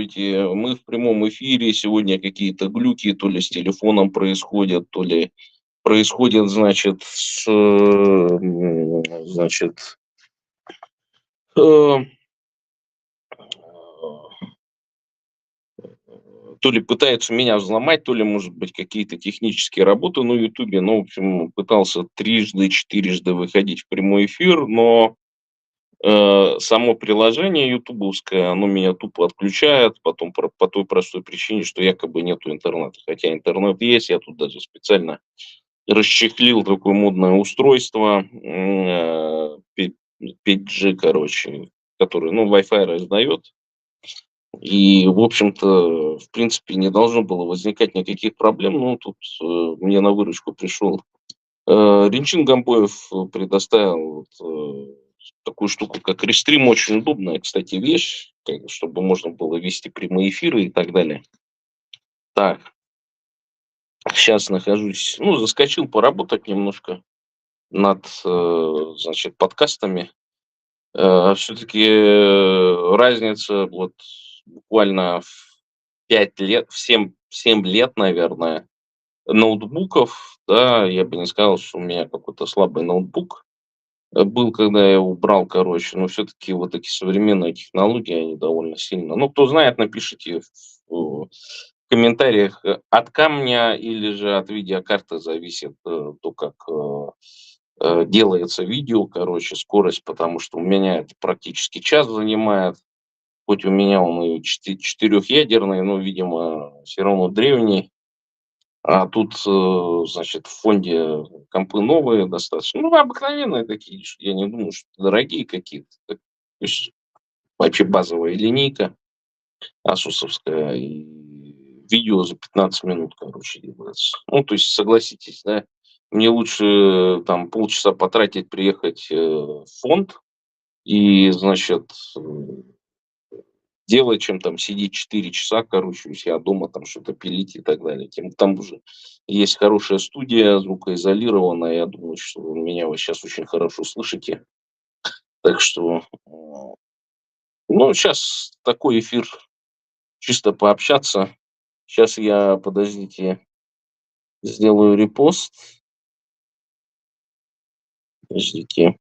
здравствуйте, мы в прямом эфире, сегодня какие-то глюки, то ли с телефоном происходят, то ли происходит, значит, значит, э, то ли пытаются меня взломать, то ли, может быть, какие-то технические работы на Ютубе. Ну, в общем, пытался трижды, четырежды выходить в прямой эфир, но само приложение ютубовское, оно меня тупо отключает, потом по той простой причине, что якобы нету интернета. Хотя интернет есть, я тут даже специально расчехлил такое модное устройство, 5G, короче, который, ну, Wi-Fi раздает. И, в общем-то, в принципе, не должно было возникать никаких проблем. Ну, тут мне на выручку пришел Ренчин Гамбоев, предоставил вот, такую штуку, как Рестрим. Очень удобная, кстати, вещь, чтобы можно было вести прямые эфиры и так далее. Так, сейчас нахожусь, ну, заскочил поработать немножко над, значит, подкастами. Все-таки разница вот буквально в 5 лет, в 7 лет, наверное, ноутбуков, да, я бы не сказал, что у меня какой-то слабый ноутбук был, когда я его брал, короче, но все-таки вот эти современные технологии, они довольно сильно. Ну, кто знает, напишите в комментариях, от камня или же от видеокарты зависит то, как делается видео, короче, скорость, потому что у меня это практически час занимает. Хоть у меня он и четырехъядерный, но, видимо, все равно древний. А тут, значит, в фонде компы новые достаточно. Ну, обыкновенные такие, я не думаю, что дорогие какие-то. То есть вообще базовая линейка асусовская. И видео за 15 минут, короче, делается. Ну, то есть, согласитесь, да, мне лучше там полчаса потратить, приехать в фонд и, значит, делать, чем там сидеть 4 часа, короче, у себя дома там что-то пилить и так далее. Тем там уже есть хорошая студия, звукоизолированная. Я думаю, что вы меня вы сейчас очень хорошо слышите. Так что, ну, сейчас такой эфир, чисто пообщаться. Сейчас я, подождите, сделаю репост. Подождите.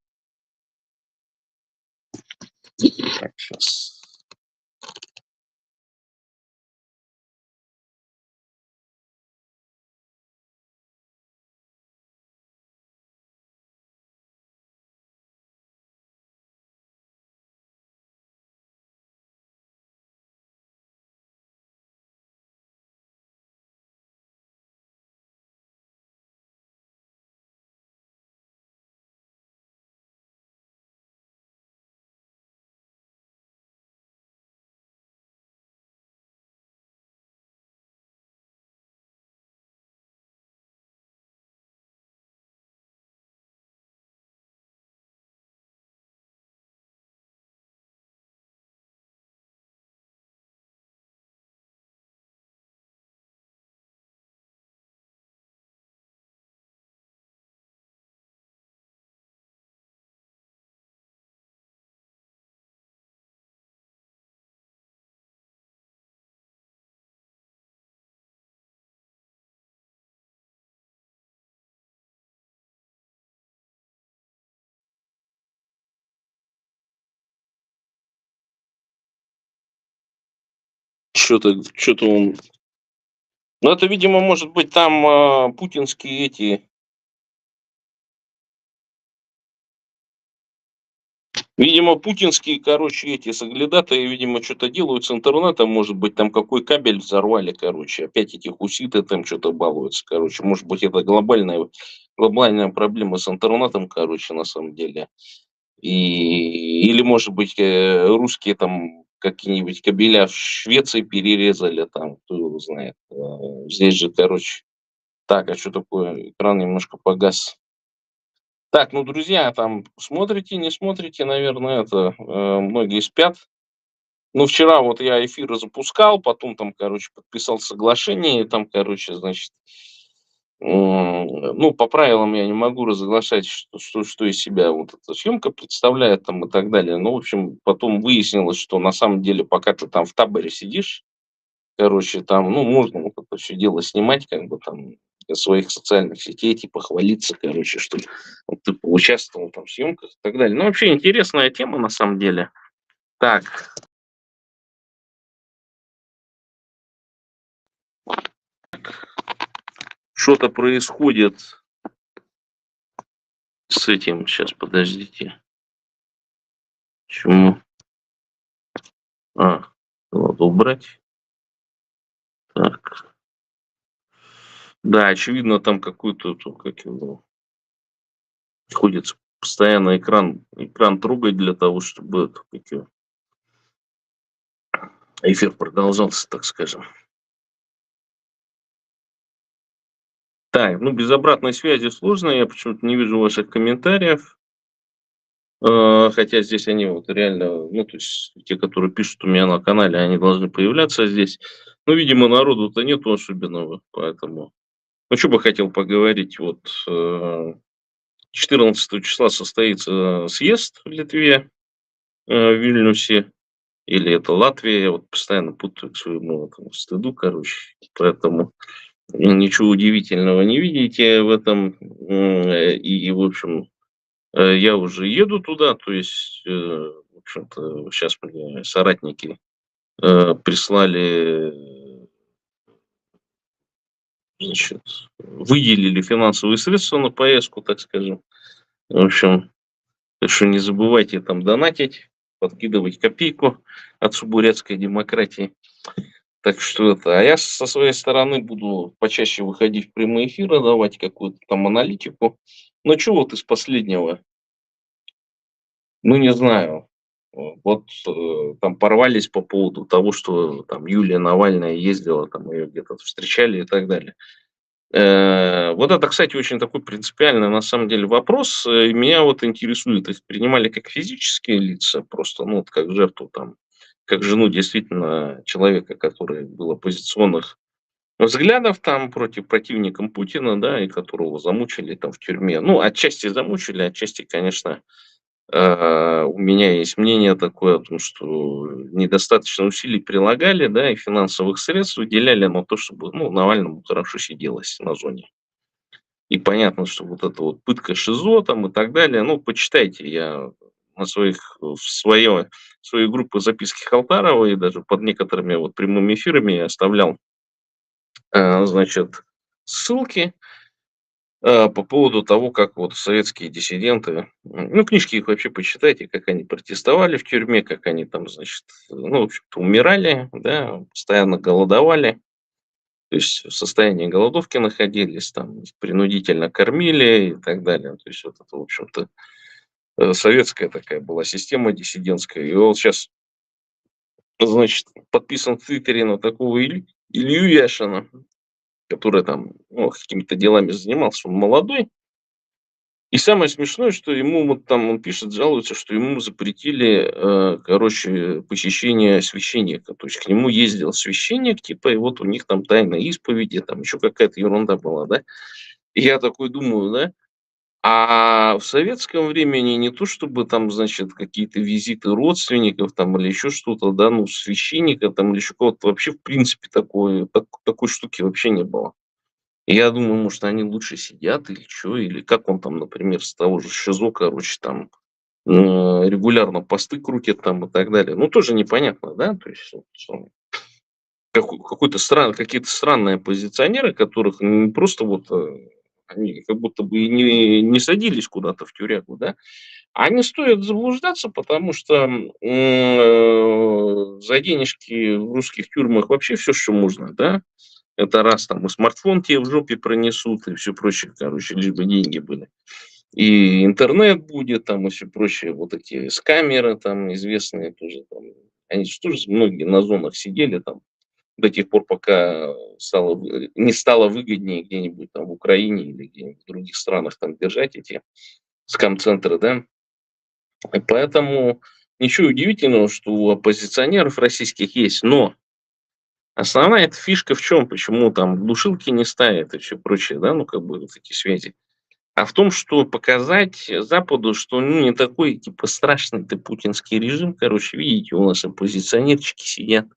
Так, сейчас. Что-то он... Ну, это, видимо, может быть, там путинские эти... Видимо, путинские, короче, эти соглядатые, видимо, что-то делают с интернетом. Может быть, там какой кабель взорвали, короче. Опять эти хуситы там что-то балуются, короче. Может быть, это глобальная проблема с интернетом, короче, на самом деле. Или, может быть, русские там какие-нибудь кабеля в Швеции перерезали там, кто его знает. Здесь же, короче... Так, а что такое? Экран немножко погас. Так, ну, друзья, там смотрите, не смотрите, наверное, это многие спят. Ну, вчера вот я эфиры запускал, потом там, короче, подписал соглашение, и там, короче, значит, Ну, по правилам я не могу разглашать, что из себя вот эта съемка представляет там и так далее. Ну, в общем, потом выяснилось, что на самом деле, пока ты там в таборе сидишь, короче, там, ну, можно вот это все дело снимать, как бы там для своих социальных сетей, типа хвалиться, короче, что вот ты поучаствовал там в съемках и так далее. Ну, вообще интересная тема на самом деле. Так, что-то происходит с этим. Сейчас, подождите. Почему? А, надо убрать. Так. Да, очевидно, там какой-то, как его, приходится постоянно экран трогать для того, чтобы эфир продолжался, так скажем. Так, ну без обратной связи сложно, я почему-то не вижу ваших комментариев. Хотя здесь они вот реально, ну то есть те, которые пишут у меня на канале, они должны появляться здесь. Ну, видимо, народу-то нету особенного, поэтому. Ну, что бы хотел поговорить, вот 14 числа состоится съезд в Литве, в Вильнюсе. Или это Латвия, я вот постоянно путаю к своему этому стыду, короче. Поэтому ничего удивительного не видите в этом. И, в общем, я уже еду туда, то есть, в общем-то, сейчас мне соратники прислали, значит, выделили финансовые средства на поездку, так скажем. В общем, так что не забывайте там донатить, подкидывать копейку от субурецкой демократии. Так что это. А я со своей стороны буду почаще выходить в прямые эфиры, давать какую-то там аналитику. Ну, что вот из последнего? Ну, не знаю. Вот там порвались по поводу того, что там Юлия Навальная ездила, там ее где-то встречали и так далее. Вот это, кстати, очень такой принципиальный на самом деле вопрос. И меня вот интересует, их принимали как физические лица, просто, ну, вот как жертву там, как жену действительно человека, который был оппозиционных взглядов там против противникам Путина, да, и которого замучили там в тюрьме. Ну, отчасти замучили, отчасти, конечно, у меня есть мнение такое о том, что недостаточно усилий прилагали, да, и финансовых средств выделяли на то, чтобы, ну, Навальному хорошо сиделось на зоне. И понятно, что вот эта вот пытка ШИЗО там и так далее, ну, почитайте, я на в своей группе записки Халтарова и даже под некоторыми вот прямыми эфирами я оставлял, значит, ссылки по поводу того, как вот советские диссиденты, ну, книжки их вообще почитайте, как они протестовали в тюрьме, как они там, значит, ну, в общем-то, умирали, да, постоянно голодовали, то есть в состоянии голодовки находились, там, их принудительно кормили и так далее. То есть вот это, в общем-то, советская такая была система диссидентская. И вот сейчас, значит, подписан в Твиттере на такого Илью Яшина, который там, ну, какими-то делами занимался, он молодой. И самое смешное, что ему вот там он пишет, жалуется, что ему запретили, короче, посещение священника. То есть к нему ездил священник, типа, и вот у них там тайна исповеди, там еще какая-то ерунда была, да. И я такой думаю, да, а в советском времени не то чтобы там, значит, какие-то визиты родственников там или еще что-то, да, ну, священника там или еще кого-то, вообще в принципе такой штуки вообще не было. Я думаю, может, они лучше сидят или что, или как он там, например, с того же ШИЗО, короче, там регулярно посты крутит там и так далее. Ну, тоже непонятно, да, то есть вот, какие-то странные оппозиционеры, которых не просто вот они как будто бы и не садились куда-то в тюрягу, да, а не стоит заблуждаться, потому что за денежки в русских тюрьмах вообще все, что можно, да, это раз там и смартфон тебе в жопе пронесут и все прочее, короче, лишь бы деньги были. И интернет будет, там, и все прочее, вот эти скамеры там известные тоже, там, они же тоже многие на зонах сидели там до тех пор, пока не стало выгоднее где-нибудь там в Украине или где-нибудь в других странах там держать эти скам-центры, да. И поэтому ничего удивительного, что у оппозиционеров российских есть, но Основная эта фишка в чем? Почему там глушилки не ставят и все прочее, да, ну, как бы вот эти связи. А в том, что показать Западу, что, ну, не такой, типа, страшный ты путинский режим. Короче, видите, у нас оппозиционерчики сидят,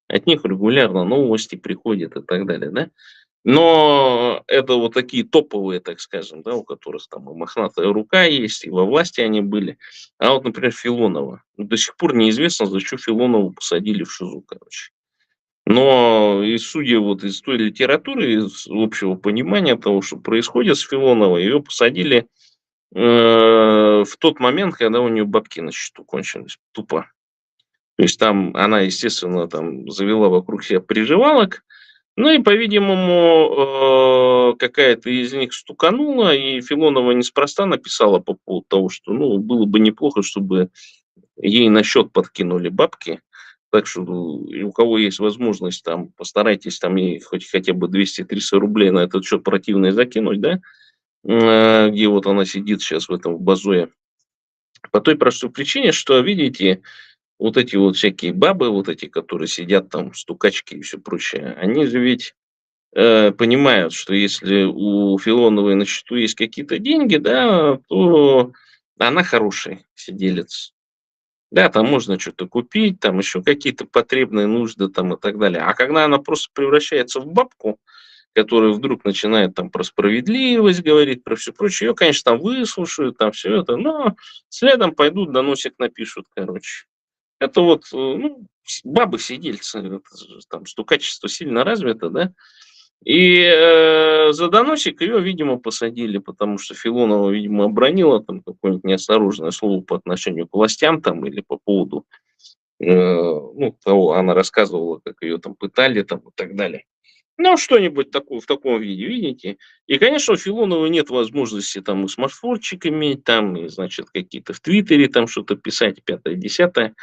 от них регулярно новости приходят и так далее, да. Но это вот такие топовые, так скажем, да, у которых там и мохнатая рука есть, и во власти они были. А вот, например, Филонова. Ну, до сих пор неизвестно, за что Филонову посадили в ШИЗО, короче. Но и судя вот из той литературы, из общего понимания того, что происходит с Филоновой, ее посадили в тот момент, когда у нее бабки на счету кончились. Тупо. То есть там она, естественно, там завела вокруг себя приживалок, ну и, по-видимому, какая-то из них стуканула, и Филонова неспроста написала по поводу того, что, ну, было бы неплохо, чтобы ей на счет подкинули бабки. Так что у кого есть возможность, там, постарайтесь там ей хоть хотя бы 200-300 рублей на этот счет противный закинуть, да, где вот она сидит сейчас в этом в базое. По той простой причине, что, видите, вот эти вот всякие бабы, вот эти, которые сидят там, стукачки и все прочее, они же ведь понимают, что если у Филоновой на счету есть какие-то деньги, да, то она хороший сиделец. Да, там можно что-то купить, там еще какие-то потребные нужды там и так далее. А когда она просто превращается в бабку, которая вдруг начинает там про справедливость говорить, про все прочее, ее, конечно, там выслушают, там все это, но следом пойдут, доносик напишут, короче. Это вот, ну, бабы-сидельцы, это же там стукачество сильно развито, да, и за доносик ее, видимо, посадили, потому что Филонова, видимо, обронила там какое-нибудь неосторожное слово по отношению к властям там или по поводу, ну, того, она рассказывала, как ее там пытали там и так далее. Ну, что-нибудь такое в таком виде, видите. И, конечно, у Филонова нет возможности там и смартфончик иметь, там, и, значит, какие-то в Твиттере там что-то писать, пятое, десятое.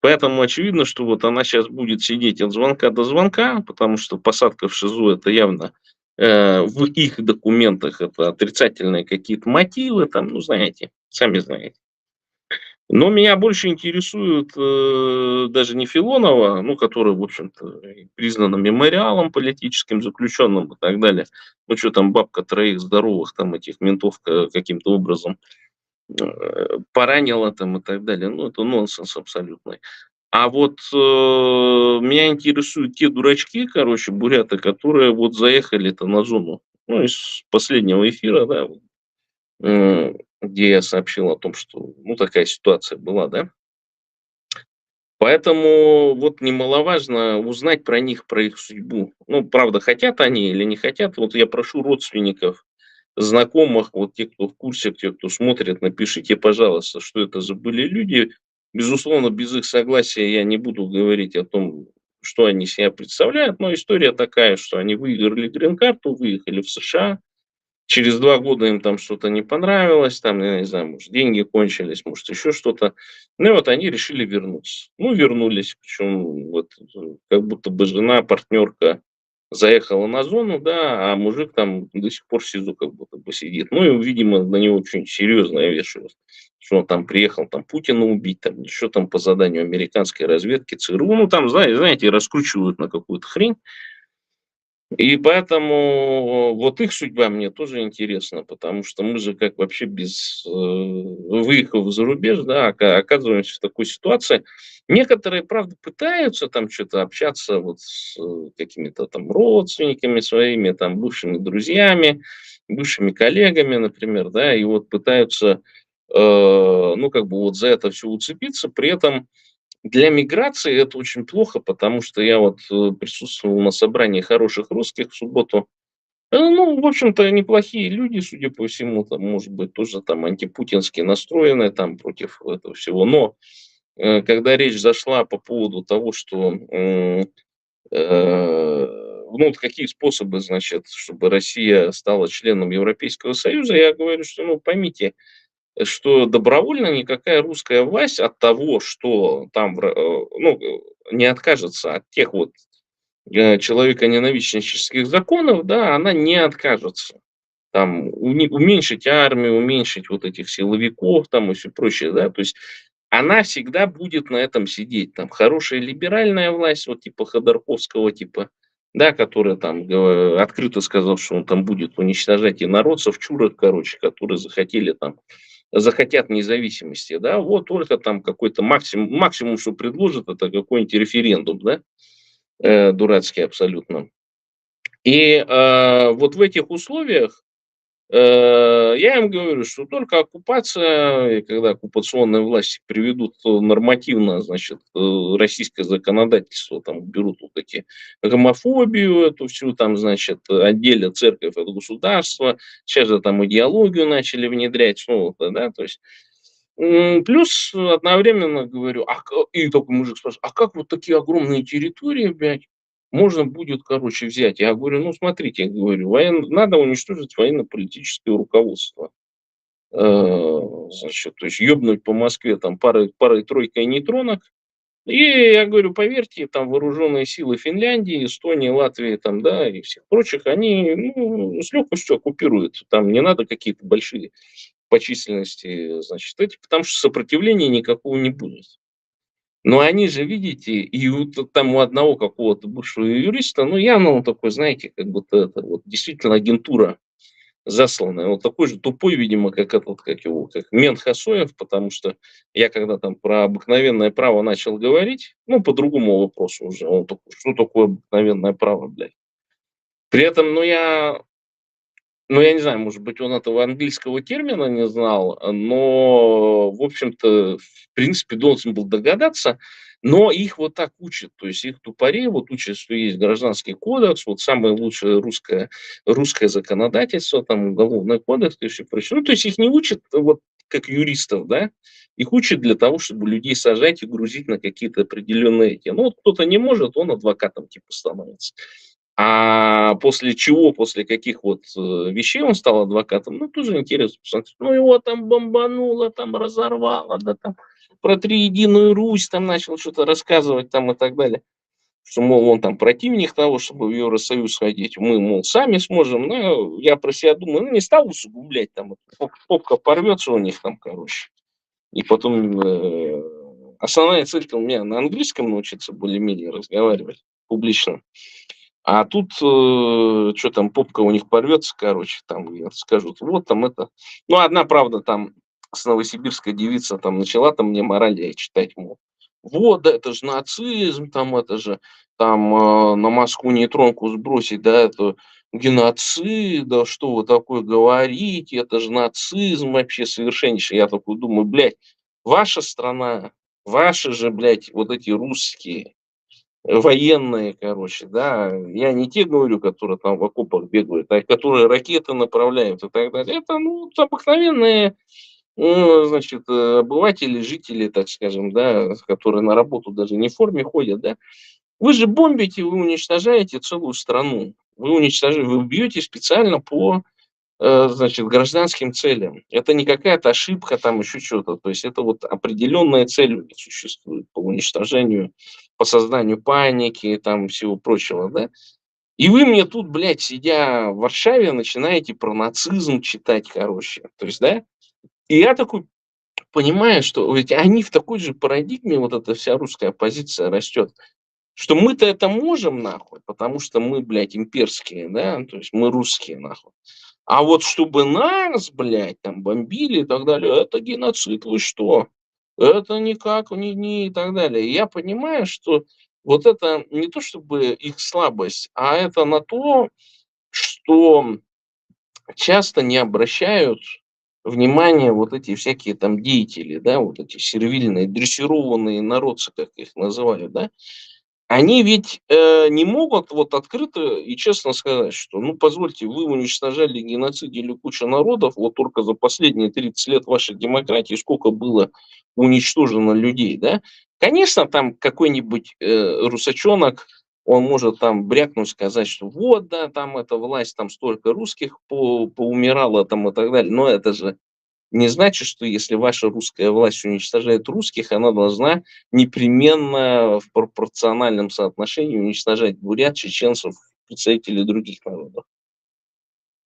Поэтому очевидно, что вот она сейчас будет сидеть от звонка до звонка, потому что посадка в ШИЗО это явно в их документах это отрицательные какие-то мотивы, там, ну, знаете, сами знаете. Но меня больше интересует даже не Филонова, ну, который, в общем-то, и признана мемориалом политическим заключенным и так далее. Ну, что там бабка троих здоровых там этих ментов каким-то образом поранила там и так далее. Ну, это нонсенс абсолютный. А вот меня интересуют те дурачки, короче, буряты, которые вот заехали-то на зону. Ну, из последнего эфира, да, где я сообщил о том, что, ну, такая ситуация была, да. Поэтому вот немаловажно узнать про них, про их судьбу. Ну, правда, хотят они или не хотят. Вот я прошу родственников, знакомых, вот те, кто в курсе, те, кто смотрит, напишите, пожалуйста, что это за были люди. Безусловно, без их согласия я не буду говорить о том, что они себя представляют, но история такая, что они выиграли грин-карту, выехали в США, через 2 года им там что-то не понравилось, там, я не знаю, может, деньги кончились, может, еще что-то. Ну и вот они решили вернуться. Ну, вернулись, причем вот как будто бы жена, партнерка заехала на зону, да, а мужик там до сих пор в СИЗО как будто бы сидит. Ну и, видимо, на него что-нибудь серьезное вешают. Что он там приехал там Путина убить, там еще там по заданию американской разведки, ЦРУ. Ну, там, знаете, раскручивают на какую-то хрень. И поэтому вот их судьба мне тоже интересна, потому что мы же как вообще без выехав за рубеж, да, оказываемся в такой ситуации. Некоторые, правда, пытаются там что-то общаться вот с какими-то там родственниками своими, там бывшими друзьями, бывшими коллегами, например, да, и вот пытаются, ну, как бы вот за это все уцепиться, при этом для миграции это очень плохо, потому что я вот присутствовал на собрании хороших русских в субботу. Ну, в общем-то, неплохие люди, судя по всему, там, может быть, тоже там антипутински настроены там против этого всего. Но когда речь зашла по поводу того, что ну, вот какие способы, значит, чтобы Россия стала членом Европейского Союза, я говорю, что, ну, поймите, что добровольно никакая русская власть от того, что там, ну, не откажется от тех вот человеконенавистнических законов, да, она не откажется. Там уменьшить армию, уменьшить вот этих силовиков там и все прочее, да, то есть она всегда будет на этом сидеть. Там хорошая либеральная власть, вот типа Ходорковского типа, да, который там открыто сказал, что он там будет уничтожать инородцев, чурок, короче, которые захотят независимости, да, вот только там какой-то максимум, что предложат, это какой-нибудь референдум, да, дурацкий абсолютно. И вот в этих условиях я им говорю, что только оккупация, и когда оккупационные власти приведут нормативно, значит, российское законодательство, там берут вот эти гомофобию, эту всю, там, значит, отделят церковь от государства, сейчас же там идеологию начали внедрять, ну, вот, да, то есть плюс одновременно говорю, и такой мужик спрашивает, а как вот такие огромные территории, блядь, можно будет, короче, взять? Я говорю, ну, смотрите, я говорю, надо уничтожить военно-политическое руководство. Значит, то есть ёбнуть по Москве там парой-тройкой нейтронок. И я говорю, поверьте, там вооруженные силы Финляндии, Эстонии, Латвии, там, да, и всех прочих, они с легкостью оккупируют. Там не надо какие-то большие по численности, значит, эти, потому что сопротивления никакого не будет. Но они же, видите, и вот там у одного какого-то бывшего юриста, ну, явно он такой, знаете, как будто это вот действительно агентура засланная. Он такой же тупой, видимо, как этот, как его, как Мент Хасоев, потому что я когда там про обыкновенное право начал говорить, ну, по другому вопросу уже, он такой, что такое обыкновенное право, блядь. При этом, я не знаю, может быть, он этого английского термина не знал, но, в общем-то, в принципе, должен был догадаться, но их вот так учат, то есть их тупорей вот учат, что есть гражданский кодекс, вот самое лучшее русское законодательство, там уголовный кодекс и все прочее. Ну, то есть их не учат вот как юристов, да, их учат для того, чтобы людей сажать и грузить на какие-то определенные эти. Ну, вот кто-то не может, он адвокатом типа становится. А после чего, после каких вот вещей он стал адвокатом, ну, тоже интересно посмотреть. Ну, его там бомбануло, там разорвало, да, там про триединую Русь там начал что-то рассказывать там и так далее. Что, мол, он там противник того, чтобы в Евросоюз ходить. Мы, мол, сами сможем. Ну, я про себя думаю, ну, не стал усугублять, там, попка порвется у них там, короче. И потом основная цель-то у меня на английском научиться более-менее разговаривать публично. А тут, что там, попка у них порвется, короче, там и скажут, вот там это. Ну, одна, правда, там с новосибирской девица там начала там мне морали читать, мол, вот, да, это же нацизм, там это же, там на Москву нейтронку сбросить, да, это геноцид, да, что вы такое говорите, это же нацизм вообще совершеннейший. Я такой думаю, блядь, ваша страна, ваши же, блядь, вот эти русские, военные, короче, да. Я не те говорю, которые там в окопах бегают, а которые ракеты направляют и так далее. Это, ну, обыкновенные, значит, обыватели, жители, так скажем, да, которые на работу даже не в форме ходят, да. Вы же бомбите, вы уничтожаете целую страну. Вы бьете специально по значит, гражданским целям. Это не какая-то ошибка, там еще что-то. То есть это вот определенная цель у них существует по уничтожению, по созданию паники, там всего прочего, да. И вы мне тут, блядь, сидя в Варшаве, начинаете про нацизм читать, короче. То есть, да. И я такой понимаю, что ведь они в такой же парадигме, вот эта вся русская оппозиция растет, что мы-то это можем, нахуй, потому что мы, блядь, имперские, да, то есть мы русские, нахуй. А вот чтобы нас, блядь, там бомбили и так далее, это геноцид, вы что? Это никак не и так далее. И я понимаю, что вот это не то чтобы их слабость, а это на то, что часто не обращают внимания вот эти всякие там деятели, да, вот эти сервильные, дрессированные народцы, как их называют, да, они ведь, не могут вот открыто и честно сказать, что, ну, позвольте, вы уничтожали, геноцидили кучу народов, вот только за последние 30 лет вашей демократии сколько было уничтожено людей, да? Конечно, там какой-нибудь, русачонок, он может там брякнуть, сказать, что вот, да, там эта власть, там столько русских поумирало там и так далее, но это же не значит, что если ваша русская власть уничтожает русских, она должна непременно в пропорциональном соотношении уничтожать бурят, чеченцев, представителей других народов.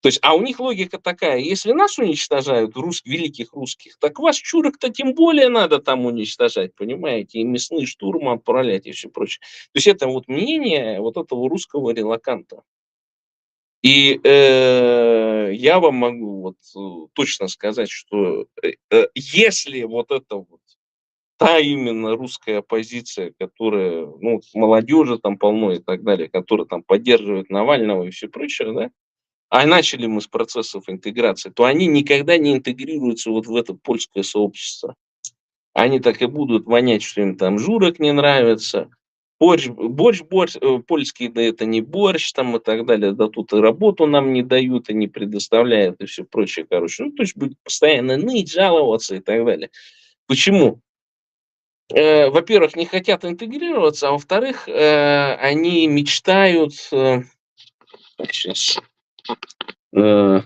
То есть, а у них логика такая: если нас уничтожают, великих русских, так вас, чурок-то, тем более надо там уничтожать, понимаете, и мясные штурмы отправлять и все прочее. То есть это вот мнение вот этого русского релаканта. И я вам могу вот точно сказать, что если вот это вот та именно русская оппозиция, которая, ну, молодежи там полно и так далее, которая там поддерживает Навального и все прочее, да, а начали мы с процессов интеграции, то они никогда не интегрируются вот в это польское сообщество. Они так и будут вонять, что им там журок не нравится, борщ польский, да это не борщ там и так далее, да тут и работу нам не дают и не предоставляют и все прочее, короче. Ну, то есть будет постоянно ныть, жаловаться и так далее. Почему? Во-первых, не хотят интегрироваться, а во-вторых, они мечтают, щас, э,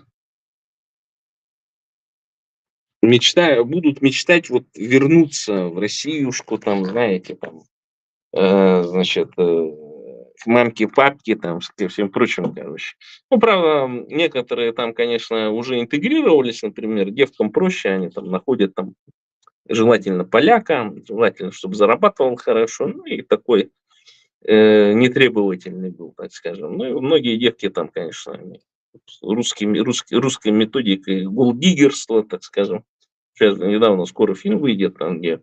будут мечтать вот вернуться в Россиюшку, там, знаете, там, значит, к мамке, папке, там, ко всем прочим, короче. Ну, правда, некоторые там, конечно, уже интегрировались, например, девкам проще, они там находят там желательно поляка, желательно, чтобы зарабатывал хорошо, ну и такой нетребовательный был, так скажем. Ну, и многие девки там, конечно, они русской методикой голддиггерства, так скажем. Сейчас недавно скоро фильм выйдет, там, где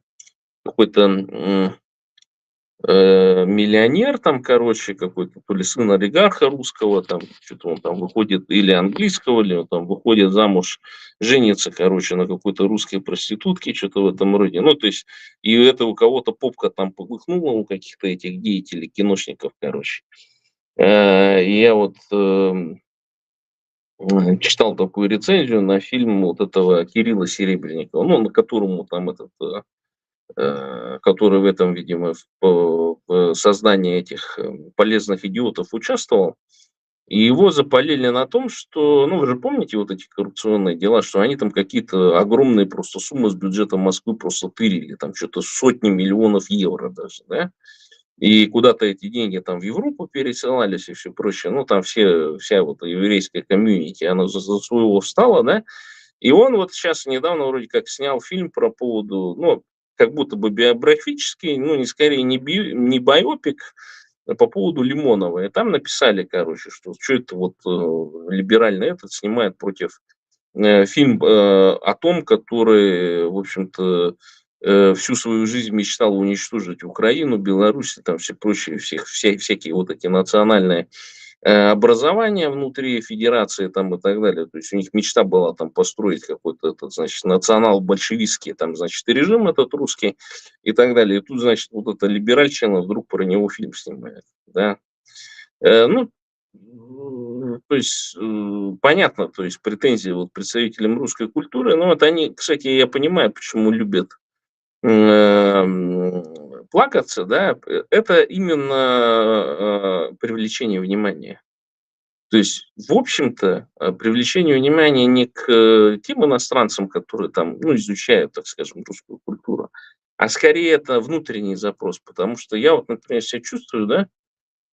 какой-то миллионер там, короче, какой-то, то ли сын олигарха русского, там, что-то он там выходит, или английского, или он там выходит замуж, женится, короче, на какой-то русской проститутке, что-то в этом роде. Ну, то есть, и это у кого-то попка там полыхнула, у каких-то этих деятелей, киношников, короче. Я вот читал такую рецензию на фильм вот этого Кирилла Серебренникова, ну, на которому там этот который в этом, видимо, в создании этих полезных идиотов участвовал. И его запалили на том, что, ну, вы же помните вот эти коррупционные дела, что они там какие-то огромные просто суммы с бюджета Москвы просто тырили, там что-то сотни миллионов евро даже, да? И куда-то эти деньги там в Европу пересылались и все прочее. Ну, там вся вот еврейская комьюнити, она за своего встала, да? И он вот сейчас недавно вроде как снял фильм про поводу, ну, как будто бы биографический, ну, не скорее не байопик, а по поводу Лимонова. И там написали, короче, что это вот либеральный этот снимает против фильм о том, который, в общем-то, всю свою жизнь мечтал уничтожить Украину, Беларусь, там все прочие, всякие вот эти национальные образования внутри федерации там и так далее. То есть у них мечта была там построить какой-то этот, значит, национал-большевистский там, значит, режим этот русский и так далее. И тут, значит, вот эта либеральщина вдруг про него фильм снимает, да. Ну, то есть понятно, то есть претензии вот представителям русской культуры, но вот они, кстати, я понимаю, почему любят плакаться, да, это именно привлечение внимания. То есть, в общем-то, привлечение внимания не к тем иностранцам, которые там, ну, изучают, так скажем, русскую культуру, а скорее это внутренний запрос. Потому что я вот, например, себя чувствую, да,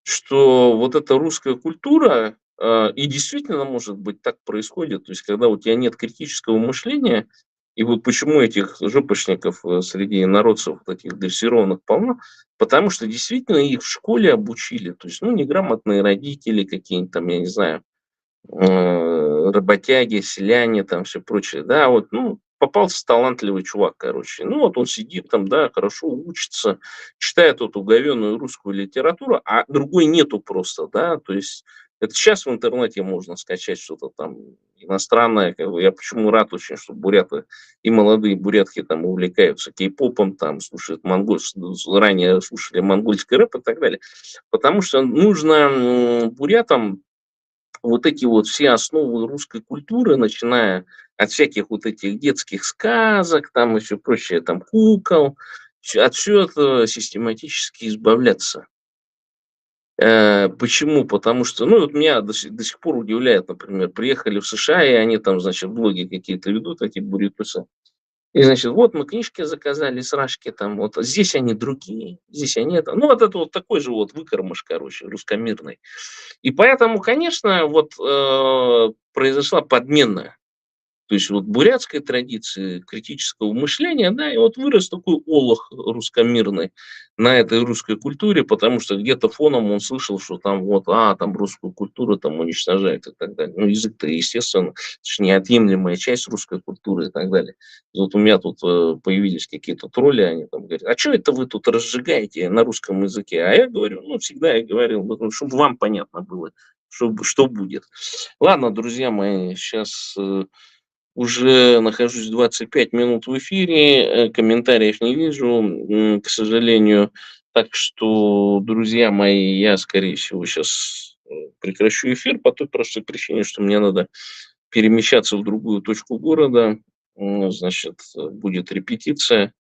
что вот эта русская культура, и действительно, может быть, так происходит, то есть когда у тебя нет критического мышления, и вот почему этих жопошников среди народцев, вот таких дрессированных полно, потому что действительно их в школе обучили, то есть, ну, неграмотные родители какие-нибудь там, я не знаю, работяги, селяне, там все прочее, да, вот, ну, попался талантливый чувак, короче. Ну, вот он сидит там, да, хорошо учится, читает эту говёную русскую литературу, а другой нету просто, да, то есть это сейчас в интернете можно скачать что-то там иностранное, как бы. Я почему рад очень, что буряты и молодые бурятки там увлекаются кей-попом, там слушают ранее слушали монгольский рэп и так далее, потому что нужно бурятам вот эти вот все основы русской культуры, начиная от всяких вот этих детских сказок, там и все прочее, там кукол, от всего этого систематически избавляться. Почему? Потому что, ну, вот меня до сих пор удивляет, например, приехали в США, и они там, значит, блоги какие-то ведут, эти буритусы. И, значит, вот мы книжки заказали с Рашки, там, вот здесь они другие, здесь они это. Ну, вот это вот такой же вот выкормыш, короче, русскомирный. И поэтому, конечно, вот произошла подмена, то есть вот бурятской традиции критического мышления, да, и вот вырос такой олух русскомирный на этой русской культуре, потому что где-то фоном он слышал, что там вот, там русскую культуру там уничтожают и так далее. Ну, язык-то, естественно, это ж неотъемлемая часть русской культуры и так далее. И вот у меня тут появились какие-то тролли, они там говорят, а что это вы тут разжигаете на русском языке? А я говорю, ну, всегда я говорил, чтобы вам понятно было, что будет. Ладно, друзья мои, сейчас уже нахожусь 25 минут в эфире, комментариев не вижу, к сожалению. Так что, друзья мои, я, скорее всего, сейчас прекращу эфир по той простой причине, что мне надо перемещаться в другую точку города. Значит, будет репетиция.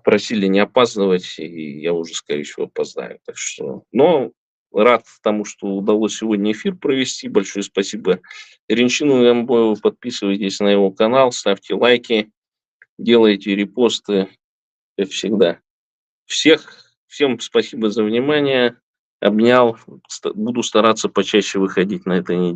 Просили не опаздывать, и я уже, скорее всего, опоздаю. Так что, но рад тому, что удалось сегодня эфир провести. Большое спасибо Ренчину Ямбоеву. Подписывайтесь на его канал, ставьте лайки, делайте репосты, как всегда. Всем спасибо за внимание. Обнял. Буду стараться почаще выходить на этой неделе.